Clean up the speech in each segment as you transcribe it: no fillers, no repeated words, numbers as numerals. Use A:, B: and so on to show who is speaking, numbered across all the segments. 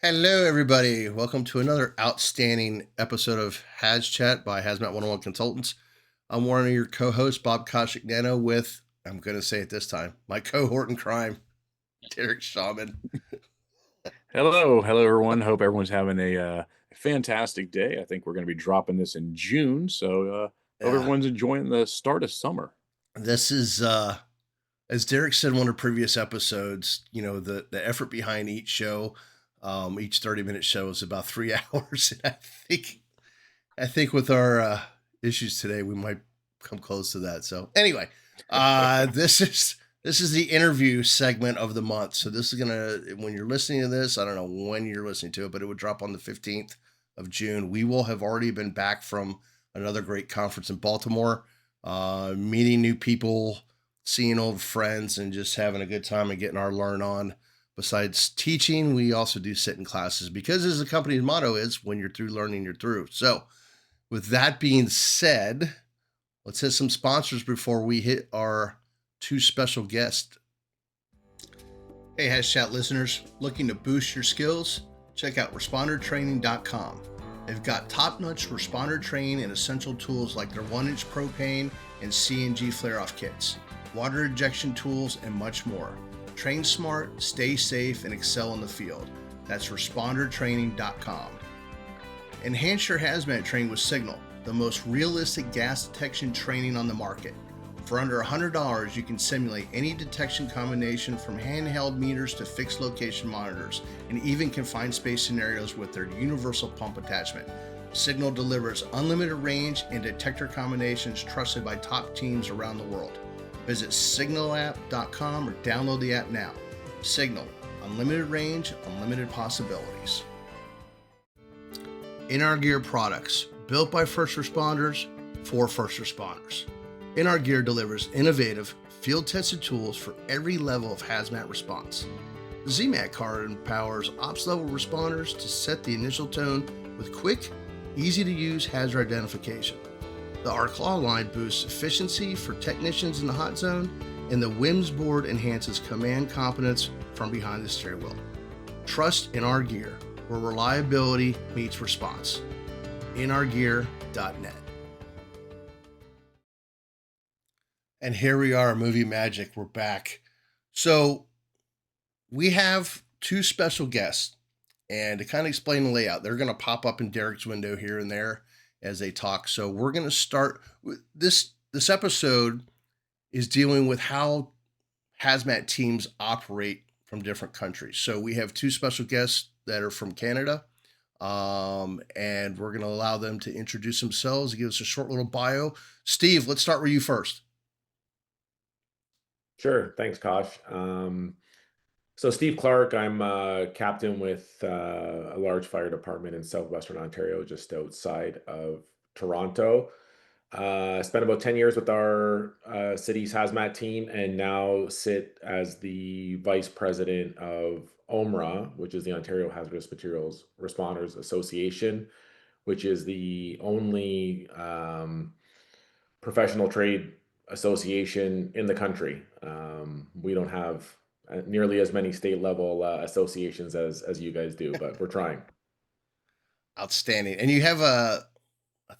A: Hello, everybody. Welcome to another outstanding episode of HazChat by HazMat 101 Consultants. I'm one of your co-hosts, Bob Koshik-Nano, with, I'm going to say it this time, my cohort in crime, Derek Shaman.
B: Hello, everyone. Hope everyone's having a fantastic day. I think we're going to be dropping this in June, so hope
A: Yeah,
B: everyone's enjoying the start of summer.
A: this is, as Derek said in one of previous episodes, the effort behind each show, each 30-minute show is about 3 hours. And I think with our issues today, we might come close to that. So anyway, this is the interview segment of the month. So this is gonna when you're listening to this, I don't know when you're listening to it, but it would drop on the 15th of June. We will have already been back from another great conference in Baltimore, meeting new people, seeing old friends, and just having a good time and getting our learn on. Besides teaching, we also do sit in classes because, as the company's motto is, when you're through learning, you're through. So with that being said, let's hit some sponsors before we hit our two special guests. Hey, HazChat listeners, looking to boost your skills? Check out respondertraining.com. They've got top-notch responder training and essential tools like their 1-inch propane and CNG flare-off kits, water injection tools, and much more. Train smart, stay safe, and excel in the field. That's respondertraining.com. Enhance your hazmat training with Signal, the most realistic gas detection training on the market. For under $100, you can simulate any detection combination from handheld meters to fixed location monitors, and even confined space scenarios with their universal pump attachment. Signal delivers unlimited range and detector combinations trusted by top teams around the world. Visit signalapp.com or download the app now. Signal, unlimited range, unlimited possibilities. In Our Gear products, built by first responders for first responders. In Our Gear delivers innovative, field-tested tools for every level of hazmat response. The ZMAT card empowers ops-level responders to set the initial tone with quick, easy-to-use hazard identification. The R-Claw line boosts efficiency for technicians in the hot zone, and the WIMS board enhances command competence from behind the steering wheel. Trust in Our Gear, where reliability meets response. InOurGear.net. And here we are, Movie Magic. We're back. So we have two special guests, and to kind of explain the layout, they're going to pop up in Derek's window here and there as they talk. So we're going to start with this. This episode is dealing with how hazmat teams operate from different countries. So we have two special guests that are from Canada, and we're going to allow them to introduce themselves, give us a short little bio. Steve, let's start with you first.
C: Sure. Thanks, Kosh. So Steve Clark, I'm a captain with a large fire department in southwestern Ontario, just outside of Toronto. Spent about 10 years with our city's hazmat team and now sit as the vice president of OMRA, which is the Ontario Hazardous Materials Responders Association, which is the only professional trade association in the country. We don't have nearly as many state level associations as you guys do, but we're trying.
A: Outstanding. And you have I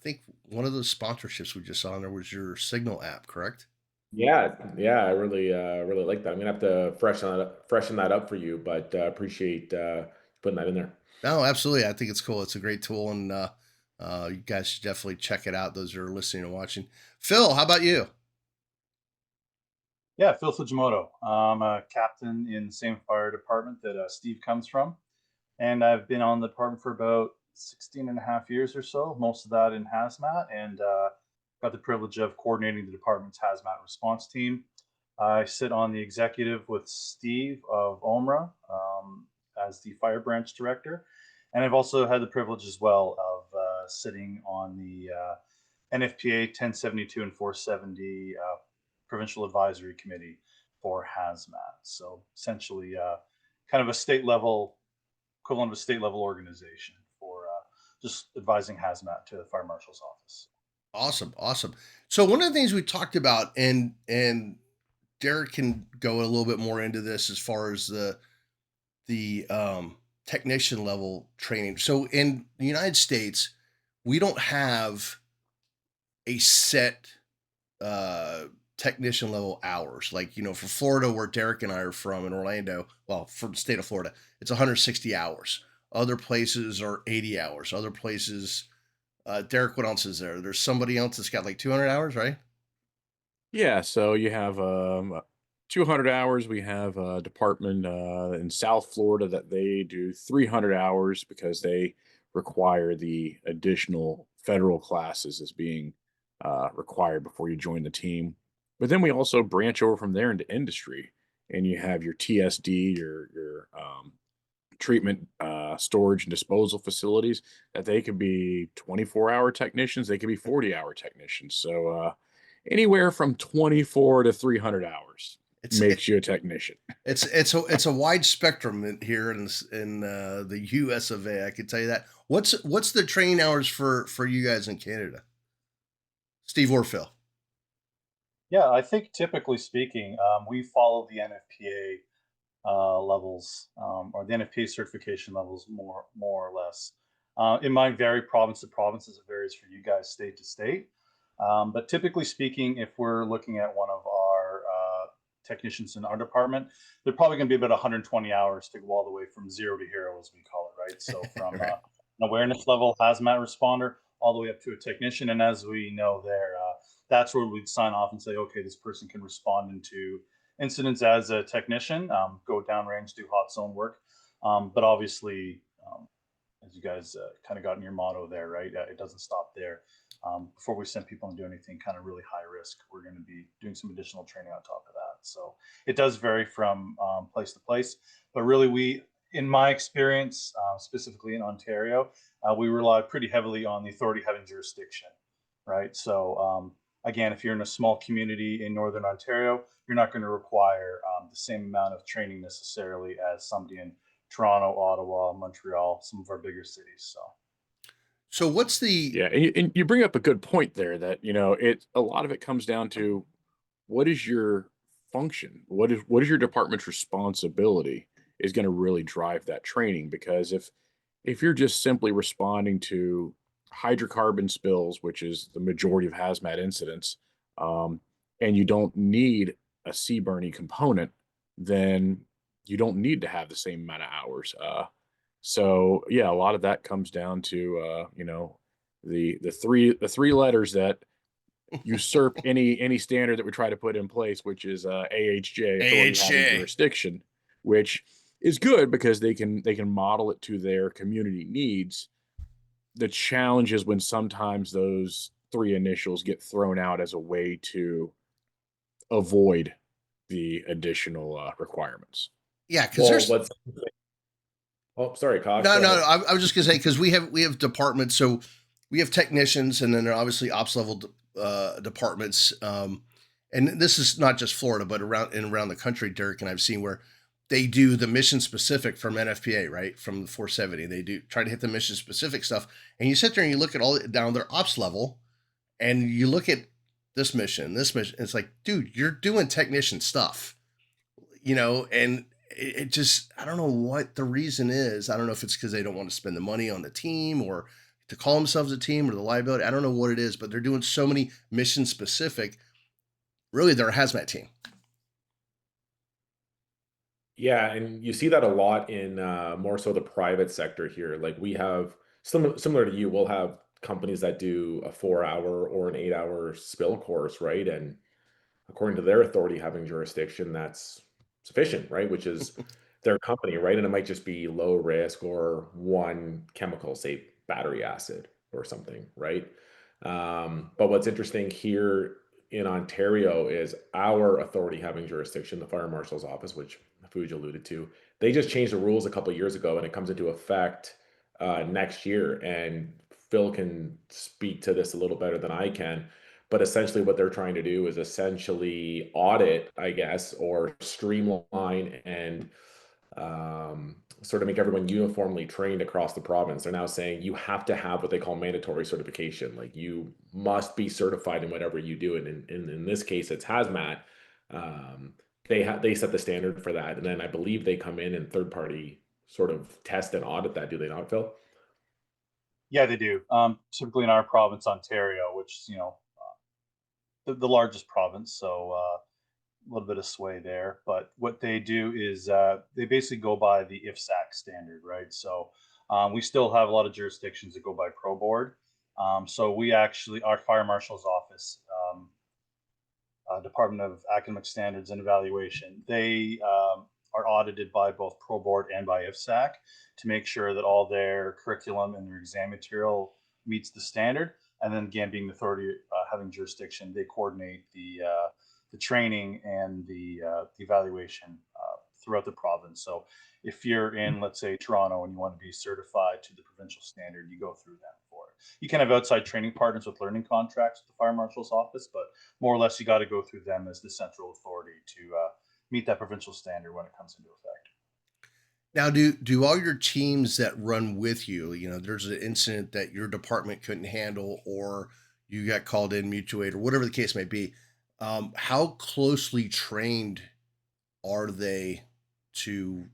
A: think one of those sponsorships we just saw in there was your Signal app, correct?
C: Yeah, I really like that. I'm gonna have to freshen that up for you, but appreciate putting that in there.
A: No, absolutely. I think it's cool. It's a great tool, and you guys should definitely check it out. Those who are listening and watching. Phil, how about you?
D: Yeah, Phil Fujimoto. I'm a captain in the same fire department that Steve comes from. And I've been on the department for about 16 and a half years or so, most of that in hazmat, and got the privilege of coordinating the department's hazmat response team. I sit on the executive with Steve of OMRA as the fire branch director. And I've also had the privilege as well of sitting on the NFPA 1072 and 470 provincial advisory committee for hazmat. So essentially, kind of a state level equivalent of a state level organization for just advising hazmat to the fire marshal's office.
A: Awesome, awesome. So one of the things we talked about, and Derek can go a little bit more into this as far as the technician level training. So in the United States, we don't have a set uh technician level hours. Like, for Florida, where Derek and I are from in Orlando, well, for the state of Florida, it's 160 hours. Other places are 80 hours. Other places, Derek, what else is there? There's somebody else that's got like 200 hours, right?
B: Yeah, so you have 200 hours. We have a department in South Florida that they do 300 hours because they require the additional federal classes as being required before you join the team. But then we also branch over from there into industry, and you have your TSD, your treatment, storage, and disposal facilities that they could be 24-hour technicians, they could be 40-hour technicians. So anywhere from 24 to 300 hours
A: It's
B: makes you a technician.
A: it's a wide spectrum here in the U.S. of A. I can tell you that. What's the training hours for you guys in Canada, Steve or Phil?
D: Yeah, I think typically speaking, we follow the NFPA levels, or the NFPA certification levels, more or less. It might vary province to province, as it varies for you guys state to state. But typically speaking, if we're looking at one of our technicians in our department, they're probably going to be about 120 hours to go all the way from zero to hero, as we call it, right? So from
A: Right.
D: an awareness level hazmat responder all the way up to a technician. And as we know there, that's where we'd sign off and say, okay, this person can respond into incidents as a technician, go downrange, do hot zone work. But obviously, as you guys kind of got in your motto there, right? It doesn't stop there. Before we send people and do anything kind of really high risk, we're going to be doing some additional training on top of that. So it does vary from place to place. But really, in my experience, specifically in Ontario, we rely pretty heavily on the authority having jurisdiction, right? So again, if you're in a small community in Northern Ontario, you're not going to require the same amount of training necessarily as somebody in Toronto, Ottawa, Montreal, some of our bigger cities. So
A: So what's the
B: Yeah, and you bring up a good point there that it a lot of it comes down to what is your function, what is your department's responsibility is going to really drive that training. Because if you're just simply responding to hydrocarbon spills, which is the majority of hazmat incidents, um, and you don't need a CBRNE component, then you don't need to have the same amount of hours. So yeah, a lot of that comes down to the three letters that usurp any standard that we try to put in place, which is AHJ, authority having
A: AHJ?
B: jurisdiction, which is good because they can model it to their community needs. The challenge is when sometimes those three initials get thrown out as a way to avoid the additional requirements.
A: Yeah, because
C: Well,
A: there's
C: what's oh, sorry, Kosh,
A: no,
C: go
A: no.
C: ahead.
A: I was just gonna say because we have departments, so we have technicians, and then there are obviously ops level departments. And this is not just Florida, but around the country. Derek and I've seen where they do the mission specific from NFPA, right, from the 470. They do try to hit the mission specific stuff, and you sit there and you look at all down their ops level, and you look at this mission, this mission. It's like, dude, you're doing technician stuff, and it just, I don't know what the reason is. I don't know if it's because they don't want to spend the money on the team or to call themselves a team or the liability. I don't know what it is, but they're doing so many mission specific. Really, they're a hazmat team.
C: Yeah, and you see that a lot in more so the private sector here. Like we have similar to you, we'll have companies that do a 4 hour or an 8 hour spill course, right? And according to their authority having jurisdiction, that's sufficient, right? Which is their company, right? And it might just be low risk or one chemical, say battery acid or something, right? But what's interesting here in Ontario is our authority having jurisdiction, the fire marshal's office, which Fuji alluded to, they just changed the rules a couple of years ago and it comes into effect next year. And Phil can speak to this a little better than I can, but essentially what they're trying to do is essentially audit, I guess, or streamline and sort of make everyone uniformly trained across the province. They're now saying you have to have what they call mandatory certification. Like you must be certified in whatever you do. And in this case, it's HazMat. They set the standard for that. And then I believe they come in and third party sort of test and audit that, do they not, Phil?
D: Yeah, they do. Typically in our province, Ontario, which is, the largest province, so a little bit of sway there. But what they do is they basically go by the IFSAC standard, right? So we still have a lot of jurisdictions that go by Pro Board. So we actually, our fire marshal's office, Department of Academic Standards and Evaluation, they are audited by both Pro Board and by IFSAC to make sure that all their curriculum and their exam material meets the standard. And then again, being the authority having jurisdiction, they coordinate the training and the evaluation throughout the province. So if you're in, let's say, Toronto and you want to be certified to the provincial standard, you go through them for it. You can have outside training partners with learning contracts with the fire marshal's office, but more or less you got to go through them as the central authority to meet that provincial standard when it comes into effect.
A: Now, do all your teams that run with you, there's an incident that your department couldn't handle, or you got called in mutual aid, or whatever the case may be, how closely trained are they to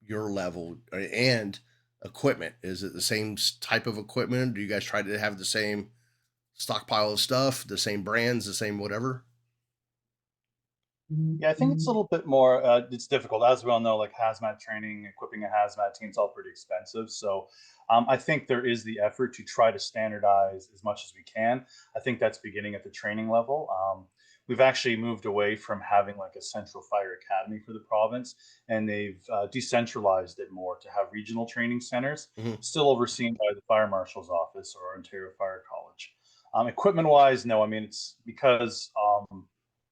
A: your level and equipment? Is it the same type of equipment? Do you guys try to have the same stockpile of stuff, the same brands, the same whatever?
D: Yeah, I think it's a little bit more. It's difficult, as we all know. Like hazmat training, equipping a hazmat team is all pretty expensive. So, I think there is the effort to try to standardize as much as we can. I think that's beginning at the training level. We've actually moved away from having like a central fire academy for the province, and they've decentralized it more to have regional training centers,
A: Mhm.
D: still overseen by the fire marshal's office or Ontario Fire College. Equipment wise, no. I mean, it's because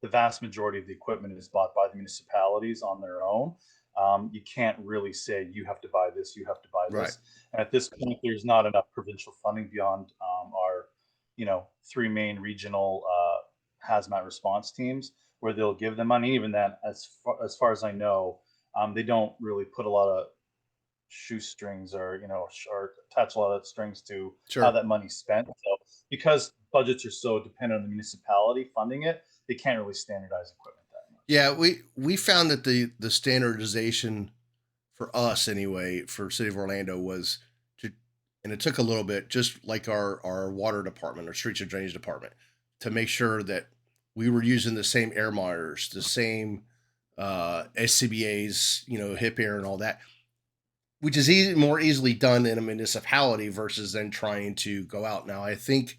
D: the vast majority of the equipment is bought by the municipalities on their own. You can't really say you have to buy this, you have to buy
A: Right.
D: this. And at this point, there's not enough provincial funding beyond our, three main regional hazmat response teams where they'll give them money. Even then, as far as I know, they don't really put a lot of shoestrings or or attach a lot of strings to how
A: Sure.
D: that money's spent. So because budgets are so dependent on the municipality funding it, they can't really standardize equipment that much.
A: Yeah, we found that the standardization for us anyway, for City of Orlando, was to, and it took a little bit, just like our water department, our streets and drainage department, to make sure that we were using the same air monitors, the same SCBA's, hip air and all that, which is more easily done in a municipality versus then trying to go out. Now, I think,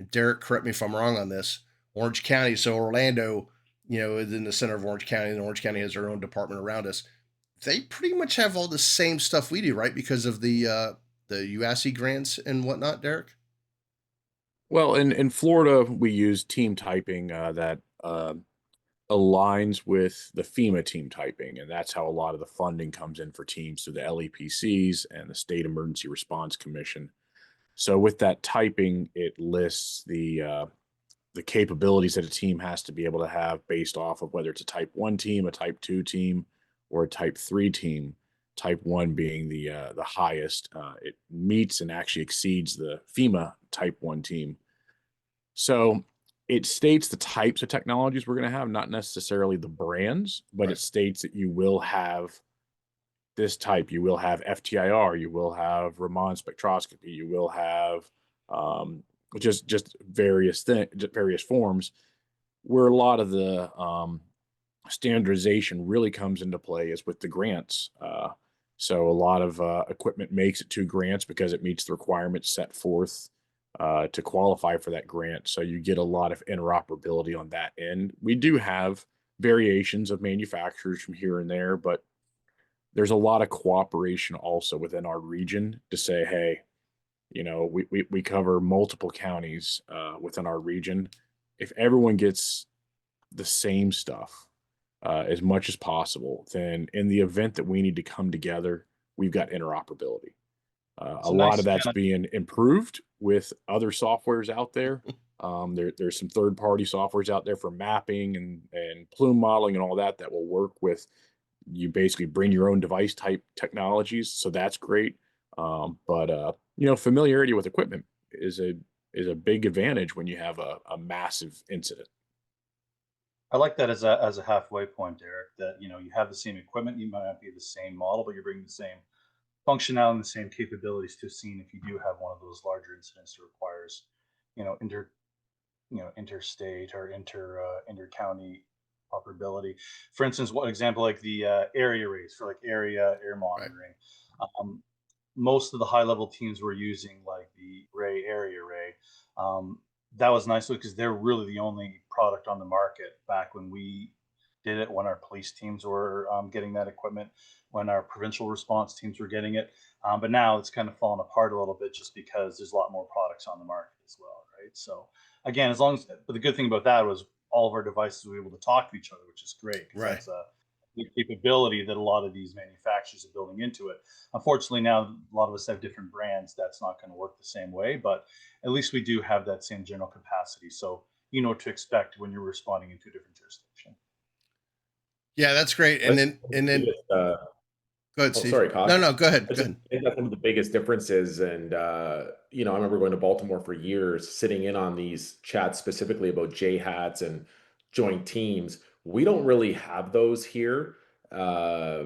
A: Derek, correct me if I'm wrong on this, Orange County, so Orlando, is in the center of Orange County, and Orange County has their own department around us. They pretty much have all the same stuff we do, right? Because of the UASC grants and whatnot, Derek.
B: Well, in Florida, we use team typing that aligns with the FEMA team typing, and that's how a lot of the funding comes in for teams through the LEPCs and the State Emergency Response Commission. So with that typing, it lists the capabilities that a team has to be able to have based off of whether it's a type 1 team, a type 2 team, or a type 3 team. Type 1 being the highest. It meets and actually exceeds the FEMA type 1 team. So it states the types of technologies we're going to have, not necessarily the brands, but
A: Right.
B: it states that you will have this type. You will have FTIR, you will have Raman spectroscopy, you will have um, just various forms. Where a lot of the standardization really comes into play is with the grants. So a lot of equipment makes it to grants because it meets the requirements set forth to qualify for that grant. So you get a lot of interoperability on that end. We do have variations of manufacturers from here and there, but there's a lot of cooperation also within our region to say, hey, we cover multiple counties within our region. If everyone gets the same stuff as much as possible, then in the event that we need to come together, we've got interoperability.
D: It's
B: A
D: a
B: lot of
D: nice
B: that's
D: kind of
B: being improved with other softwares out there. There's some third-party softwares out there for mapping and plume modeling and all that that will work with you. Basically, bring your own device type technologies, so that's great. But familiarity with equipment is a big advantage when you have a massive incident.
D: I like that as a halfway point, Eric. That you have the same equipment, you might not be the same model, but you're bringing the same function out in the same capabilities to a scene if you do have one of those larger incidents that requires, you know, interstate or inter-county operability. For instance, one example like the area race for like area air
A: Right.
D: monitoring. Um, Most of the high level teams were using like the Ray area Ray. Um, that was nice because they're really the only product on the market back when we did it. When our police teams were getting that equipment, when our provincial response teams were getting it, but now it's kind of fallen apart a little bit just because there's a lot more products on the market as well, right? So again, as long as, but the good thing about that was all of our devices were able to talk to each other, which is great because
A: Right.
D: that's a the capability that a lot of these manufacturers are building into it. Unfortunately, now a lot of us have different brands. That's not going to work the same way, but at least we do have that same general capacity. So you know what to expect when you're responding into a different jurisdiction.
A: Yeah, that's great.
C: I
A: And
C: think
A: then go ahead,
C: oh,
A: Steve.
C: sorry, Kosh.
A: No, no, go ahead.
C: I
A: Go
C: just
A: ahead.
C: think that's one of the biggest differences. And, you know, I remember going to Baltimore for years, sitting in on these chats specifically about J hats and joint teams. We don't really have those here. Uh,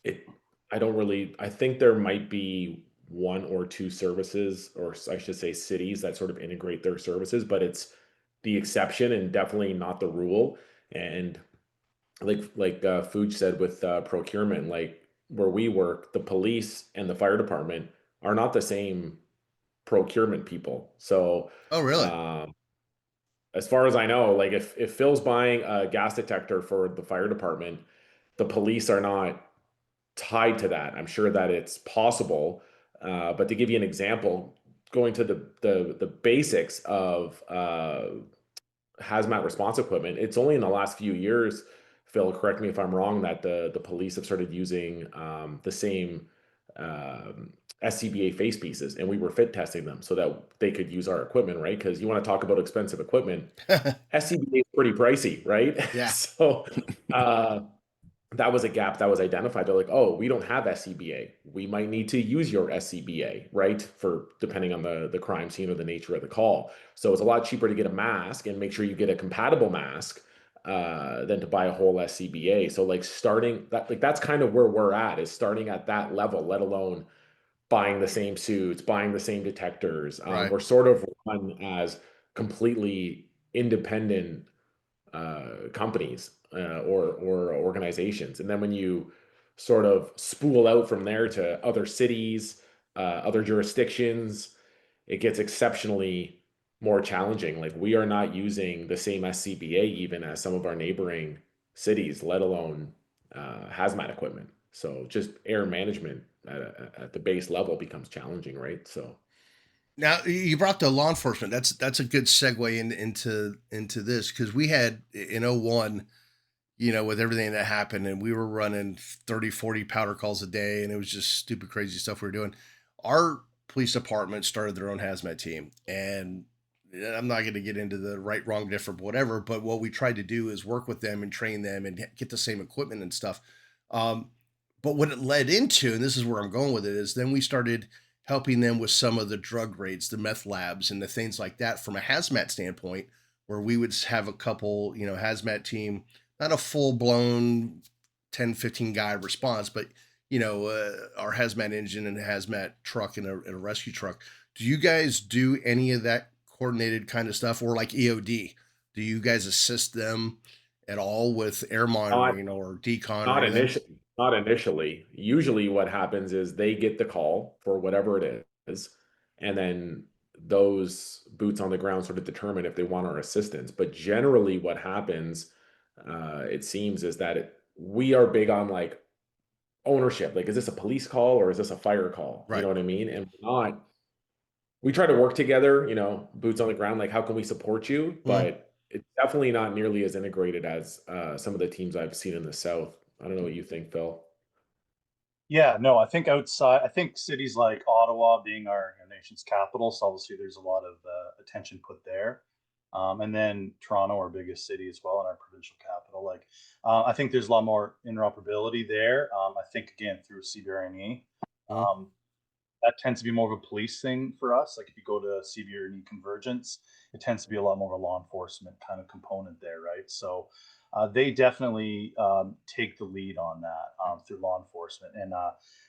C: it, I don't really, I think there might be one or two services, or I should say cities that sort of integrate their services, but it's the exception and definitely not the rule. And Fuj said with procurement, like where we work, the police and the fire department are not the same procurement people. So
A: Oh, really?
C: um, as far as I know, like if Phil's buying a gas detector for the fire department, the police are not tied to that. I'm sure that it's possible, but to give you an example, going to the basics of hazmat response equipment. It's only in the last few years, Phil, correct me if I'm wrong, that the police have started using the same SCBA face pieces, and we were fit testing them so that they could use our equipment, right? Because you want to talk about expensive equipment, SCBA is pretty pricey, right?
A: Yeah.
C: So uh, that was a gap that was identified. They're like, oh, we don't have SCBA. We might need to use your SCBA, right? For depending on the crime scene or the nature of the call. So it's a lot cheaper to get a mask and make sure you get a compatible mask than to buy a whole SCBA. So like starting that, like that's kind of where we're at, is starting at that level, let alone buying the same suits, buying the same detectors.
A: Right.
C: We're sort of run as completely independent companies or organizations. And then when you sort of spool out from there to other cities, other jurisdictions, it gets exceptionally more challenging. Like we are not using the same SCBA even as some of our neighboring cities, let alone hazmat equipment. So just air management at the base level becomes challenging, right? So
A: Now you brought the law enforcement. That's a good segue into this because we had in '01, with everything that happened, and we were running 30, 40 powder calls a day, and it was just stupid, crazy stuff we were doing. Our police department started their own hazmat team, and I'm not going to get into the right, wrong, different, whatever. But what we tried to do is work with them and train them and get the same equipment and stuff. Um, but what it led into, and this is where I'm going with it, is then we started helping them with some of the drug raids, the meth labs, and the things like that from a hazmat standpoint, where we would have a couple, hazmat team, not a full blown 10, 15 guy response, but our hazmat engine and a hazmat truck and a rescue truck. Do you guys do any of that coordinated kind of stuff, or like EOD? Do you guys assist them at all with air
C: not
A: monitoring or decon or
C: Not
A: anything?
C: initially. Not initially. Usually what happens is they get the call for whatever it is, and then those boots on the ground sort of determine if they want our assistance. But generally what happens, it seems, is that we are big on like ownership. Like, is this a police call or is this a fire call? You
A: Right.
C: know what I mean? And we're not, we try to work together, boots on the ground, like how can we support you?
A: Mhm.
C: But it's definitely not nearly as integrated as some of the teams I've seen in the South. I don't know what you think, Phil.
D: Yeah, no, I think outside, I think cities like Ottawa being our nation's capital, so obviously there's a lot of attention put there. And then Toronto, our biggest city as well, and our provincial capital. Like, I think there's a lot more interoperability there. I think again through CBRNE,
A: Mhm.
D: that tends to be more of a police thing for us. Like if you go to CBRNE convergence, it tends to be a lot more of a law enforcement kind of component there, right? So they definitely take the lead on that through law enforcement. And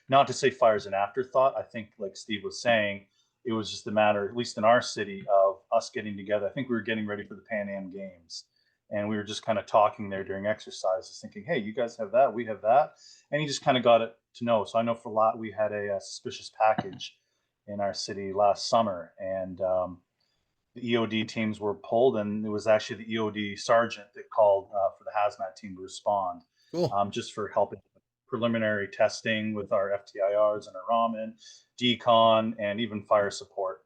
D: not to say fire is an afterthought. I think, like Steve was saying, it was just a matter, at least in our city, of us getting together. I think we were getting ready for the Pan Am Games, and we were just kind of talking there during exercises, thinking, "Hey, you guys have that, we have that," and he just kind of got it to know. So I know for a lot, we had a suspicious package in our city last summer, and the EOD teams were pulled, and it was actually the EOD sergeant that called for the HazMat team to respond,
A: Cool.
D: just for helping preliminary testing with our FTIRs and our ramen, decon, and even fire support.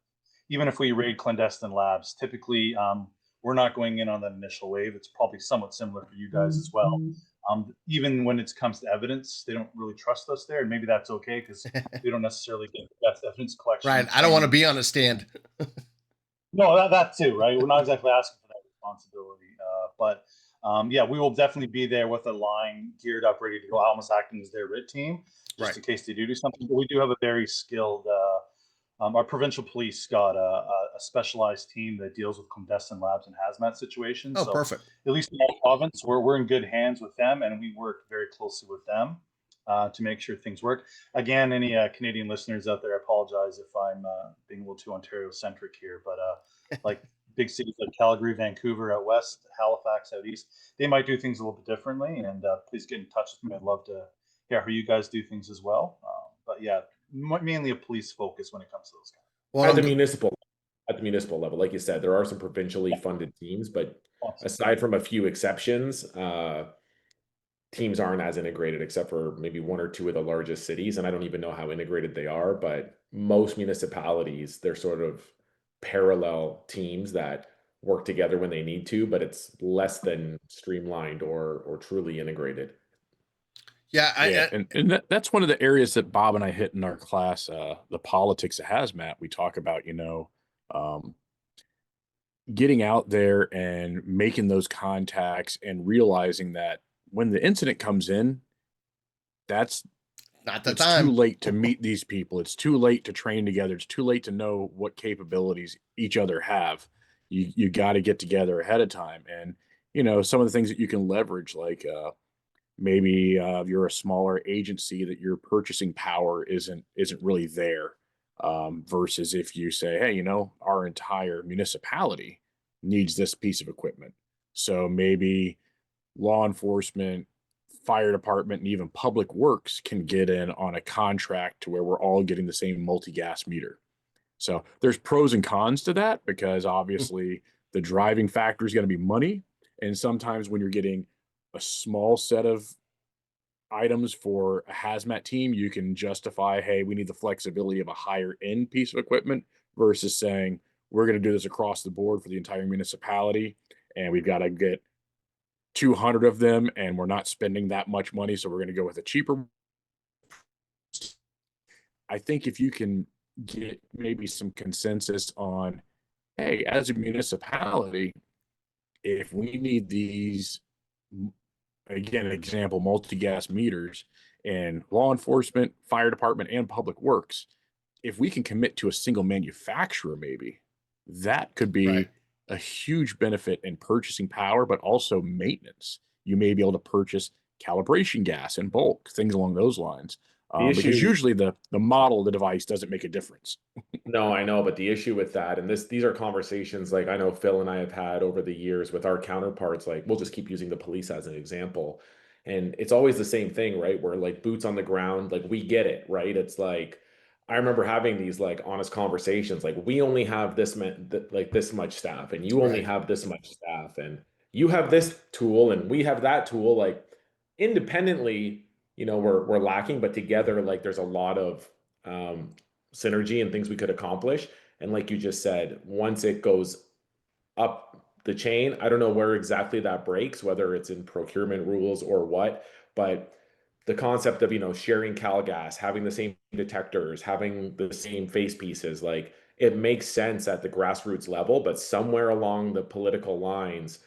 D: Even if we raid clandestine labs, typically we're not going in on that initial wave. It's probably somewhat similar for you guys as well. Even when it comes to evidence, they don't really trust us there, and maybe that's okay because we don't necessarily get the best evidence collection.
A: Right. I don't want to be on a stand.
D: No, that too, right? We're not exactly asking for that responsibility, but yeah, we will definitely be there with a line geared up, ready to go, almost acting as their RIT team, just
A: Right.
D: in case they do something. But we do have a very skilled. Our provincial police got a specialized team that deals with clandestine labs and hazmat situations.
A: Oh,
D: so
A: perfect.
D: at least in our province, we're in good hands with them, and we work very closely with them to make sure things work. Again, any Canadian listeners out there, I apologize if I'm being a little too Ontario-centric here, but like big cities like Calgary, Vancouver out west, Halifax out east, they might do things a little bit differently, and please get in touch with me. I'd love to hear how you guys do things as well. But yeah, mainly a police focus when it comes to those guys.
A: Well,
C: At the municipal level, like you said, there are some provincially funded teams, but aside from a few exceptions, teams aren't as integrated except for maybe one or two of the largest cities. And I don't even know how integrated they are, but most municipalities, they're sort of parallel teams that work together when they need to, but it's less than streamlined or truly integrated.
A: yeah,
B: Yeah, and that's one of the areas that Bob and I hit in our class, the politics of hazmat. We talk about, um, getting out there and making those contacts and realizing that when the incident comes in, that's
A: not the
B: it's
A: time.
B: too late to meet these people. It's too late to train together. It's too late to know what capabilities each other have. You got to get together ahead of time, and some of the things that you can leverage, like maybe you're a smaller agency that your purchasing power isn't really there, versus if you say, hey, our entire municipality needs this piece of equipment, so maybe law enforcement, fire department, and even public works can get in on a contract to where we're all getting the same multi-gas meter. So there's pros and cons to that, because obviously the driving factor is going to be money, and sometimes when you're getting a small set of items for a hazmat team, you can justify, hey, we need the flexibility of a higher end piece of equipment, versus saying we're going to do this across the board for the entire municipality, and we've got to get 200 of them, and we're not spending that much money, so we're going to go with a cheaper. I think if you can get maybe some consensus on, hey, as a municipality, if we need these, again, example, multi-gas meters, and law enforcement, fire department, and public works, if we can commit to a single manufacturer, maybe that could be
A: Right.
B: a huge benefit in purchasing power, but also maintenance. You may be able to purchase calibration gas in bulk, things along those lines. Because
C: issue-
B: usually the model of the device doesn't make a difference.
C: No, I know, but the issue with that, and these are conversations like I know Phil and I have had over the years with our counterparts. Like, we'll just keep using the police as an example, and it's always the same thing, right? Where like boots on the ground, like we get it, right? It's like I remember having these like honest conversations, like we only have like this much staff, and you only
A: Right.
C: have this much staff, and you have this tool, and we have that tool. Like independently, we're lacking, but together, like there's a lot of um, synergy and things we could accomplish. And like you just said, once it goes up the chain, I don't know where exactly that breaks, whether it's in procurement rules or what, but the concept of, sharing cal gas, having the same detectors, having the same face pieces, like it makes sense at the grassroots level, but somewhere along the political lines,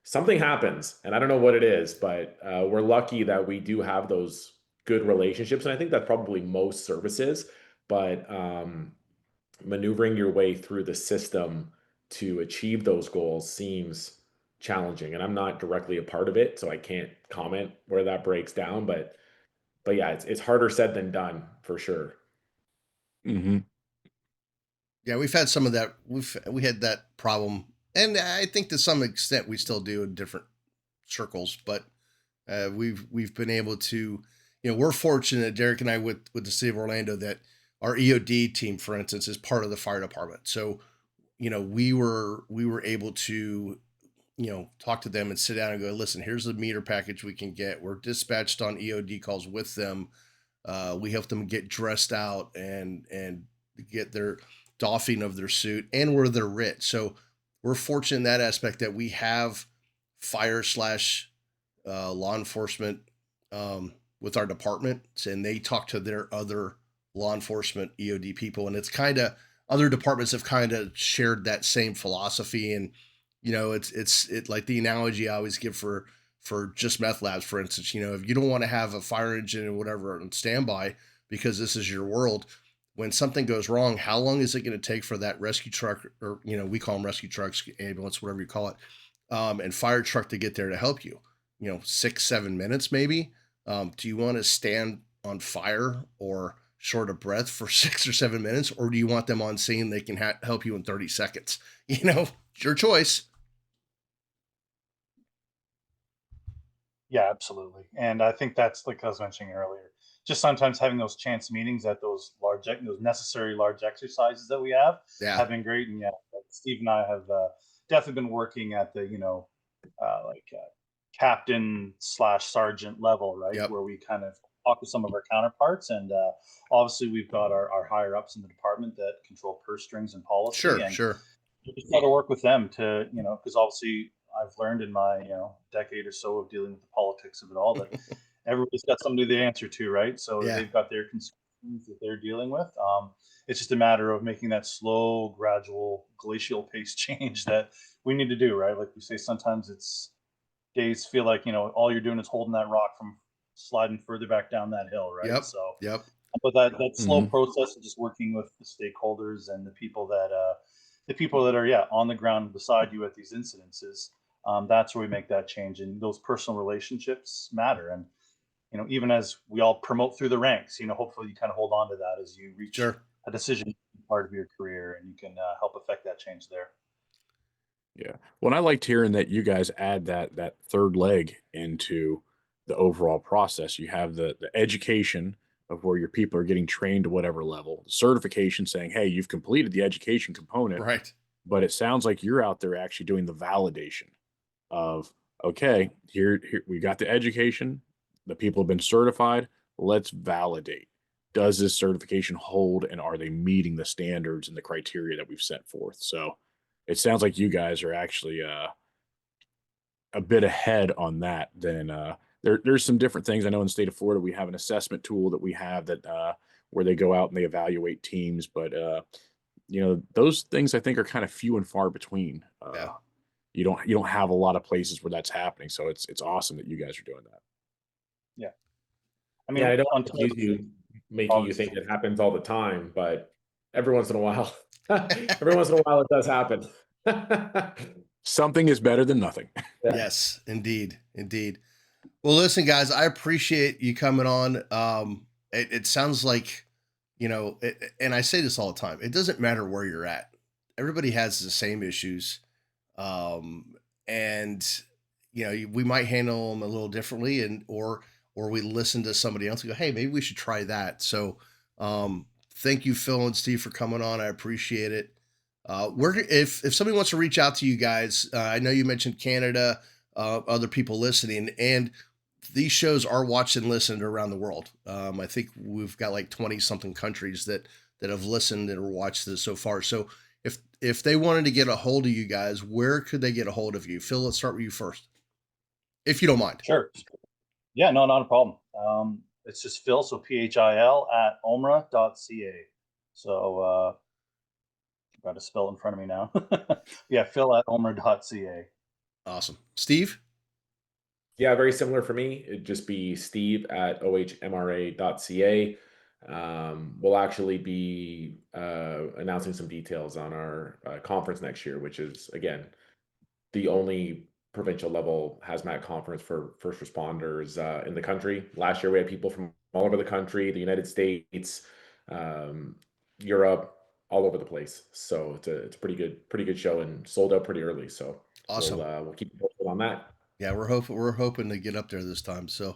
C: something happens, and I don't know what it is, but we're lucky that we do have those good relationships, and I think that's probably most services. But maneuvering your way through the system to achieve those goals seems challenging. And I'm not directly a part of it, so I can't comment where that breaks down. But yeah, it's harder said than done for sure.
B: Mm-hmm.
A: Yeah, we've had some of that. We had that problem, and I think to some extent we still do in different circles. But we've been able to, we're fortunate, Derek and I, with the city of Orlando, that our EOD team, for instance, is part of the fire department. So we were able to talk to them and sit down and go, listen, here's the meter package we can get. We're dispatched on EOD calls with them. We help them get dressed out and get their doffing of their suit, and we're their writ. So we're fortunate in that aspect that we have fire slash law enforcement with our departments, and they talk to their other law enforcement EOD people, and it's kind of, other departments have kind of shared that same philosophy. And it's like the analogy I always give for just meth labs, for instance. If you don't want to have a fire engine or whatever on standby because this is your world, when something goes wrong, how long is it going to take for that rescue truck, or we call them rescue trucks, ambulance, whatever you call it, and fire truck to get there to help you? 6-7 minutes maybe. Do you want to stand on fire or short of breath for 6 or 7 minutes, or do you want them on scene? They can help you in 30 seconds. It's your choice.
D: Yeah, absolutely. And I think that's like I was mentioning earlier. Just sometimes having those chance meetings at those those necessary large exercises that we have been great. And yeah, Steve and I have definitely been working at the like captain slash sergeant level, right,
A: Yep.
D: where we kind of talk with some of our counterparts, and obviously we've got our higher ups in the department that control purse strings and policy, and
A: Sure.
D: you just got to work with them to, because obviously I've learned in my, decade or so of dealing with the politics of it all that everybody's got somebody they answer to, right? So
A: Yeah.
D: they've got their concerns that they're dealing with. It's just a matter of making that slow, gradual, glacial pace change that we need to do, right? Like we say, sometimes it's days feel like, all you're doing is holding that rock from sliding further back down that hill, right? So,
A: Yep.
D: but that slow
B: Mm-hmm.
D: process of just working with the stakeholders and the people that are on the ground beside you at these incidences, that's where we make that change, and those personal relationships matter. And even as we all promote through the ranks, hopefully you kind of hold on to that as you reach
A: Sure.
D: a decision part of your career, and you can help affect that change there.
B: Yeah. Well, I liked hearing that you guys add that third leg into the overall process. You have the education of where your people are getting trained to whatever level, the certification saying, hey, you've completed the education component,
A: Right.
B: but it sounds like you're out there actually doing the validation of, okay, here we got the education, the people have been certified, let's validate. Does this certification hold, and are they meeting the standards and the criteria that we've set forth? So it sounds like you guys are actually a bit ahead on that than there's some different things. I know in the state of Florida we have an assessment tool that we have that where they go out and they evaluate teams, but those things I think are kind of few and far between.
A: Yeah.
B: You don't have a lot of places where that's happening, so it's awesome that you guys are doing that.
D: Yeah, I mean,
C: Yeah, I don't
D: on
C: want to
D: top
C: accuse
D: of
C: you, making you think it happens all the time, but every once in a while, every once in a while it does happen.
B: Something is better than nothing.
C: Yeah.
A: Yes, indeed. Well, listen, guys, I appreciate you coming on. It sounds like, and I say this all the time, it doesn't matter where you're at. Everybody has the same issues. And, we might handle them a little differently, or we listen to somebody else and go, hey, maybe we should try that. So, thank you, Phil and Steve, for coming on. I appreciate it. If somebody wants to reach out to you guys, I know you mentioned Canada, other people listening, and these shows are watched and listened around the world. I think we've got like 20 something countries that have listened and watched this so far. So if they wanted to get a hold of you guys, where could they get a hold of you? Phil, let's start with you first, if you don't mind.
D: Sure. Yeah, no, not a problem. It's just Phil, so PHIL at omra.ca. So I've got to spell it in front of me now. Yeah, Phil at omra.ca.
A: Awesome. Steve?
C: Yeah, very similar for me. It'd just be steve at ohmra.ca. We'll actually be announcing some details on our conference next year, which is, again, the only provincial level hazmat conference for first responders in the country. Last year we had people from all over the country, the United States, um, Europe, all over the place. So it's a pretty good show, and sold out pretty early. So
A: Awesome.
C: we'll keep you posted on that.
A: Yeah, we're hoping to get up there this time. So,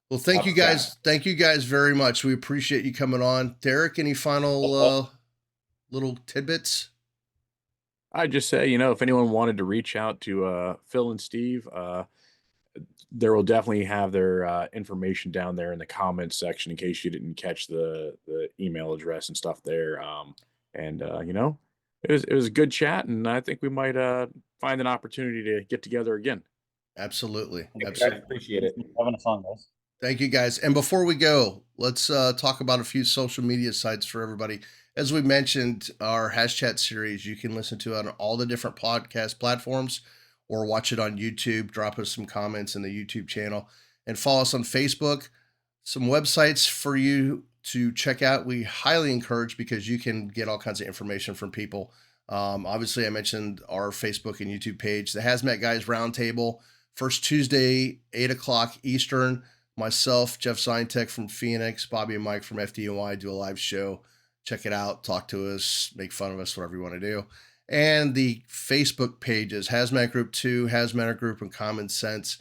A: well, thank you
C: Love to chat.
A: guys. Thank you guys very much. We appreciate you coming on. Derek, any final little tidbits?
B: I just say, you know, if anyone wanted to reach out to Phil and Steve, there will definitely have their information down there in the comments section in case you didn't catch the email address and stuff there. You know, it was a good chat, and I think we might find an opportunity to get together again.
A: Absolutely.
C: Thanks, guys.
A: Absolutely.
C: Appreciate it.
D: Having fun, guys.
A: Thank you guys. And before we go, let's talk about a few social media sites for everybody. As we mentioned, our HazChat series, you can listen to it on all the different podcast platforms or watch it on YouTube. Drop us some comments in the YouTube channel and follow us on Facebook. Some websites for you to check out. We highly encourage, because you can get all kinds of information from people. Obviously, I mentioned our Facebook and YouTube page, the HazMat Guys Roundtable, first Tuesday, 8 o'clock Eastern. Myself, Jeff Zintek from Phoenix, Bobby and Mike from FDNY do a live show. Check it out, talk to us, make fun of us, whatever you want to do. And the Facebook pages, HazMat Group 2, HazMat Group, and Common Sense.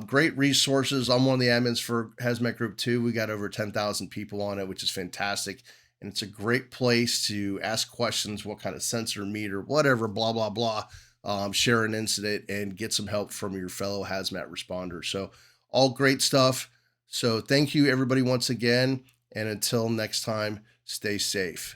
A: Great resources. I'm one of the admins for HazMat Group 2. We got over 10,000 people on it, which is fantastic. And it's a great place to ask questions, what kind of sensor, meter, whatever, blah, blah, blah. Share an incident and get some help from your fellow hazmat responders. So all great stuff. So thank you, everybody, once again. And until next time, stay safe.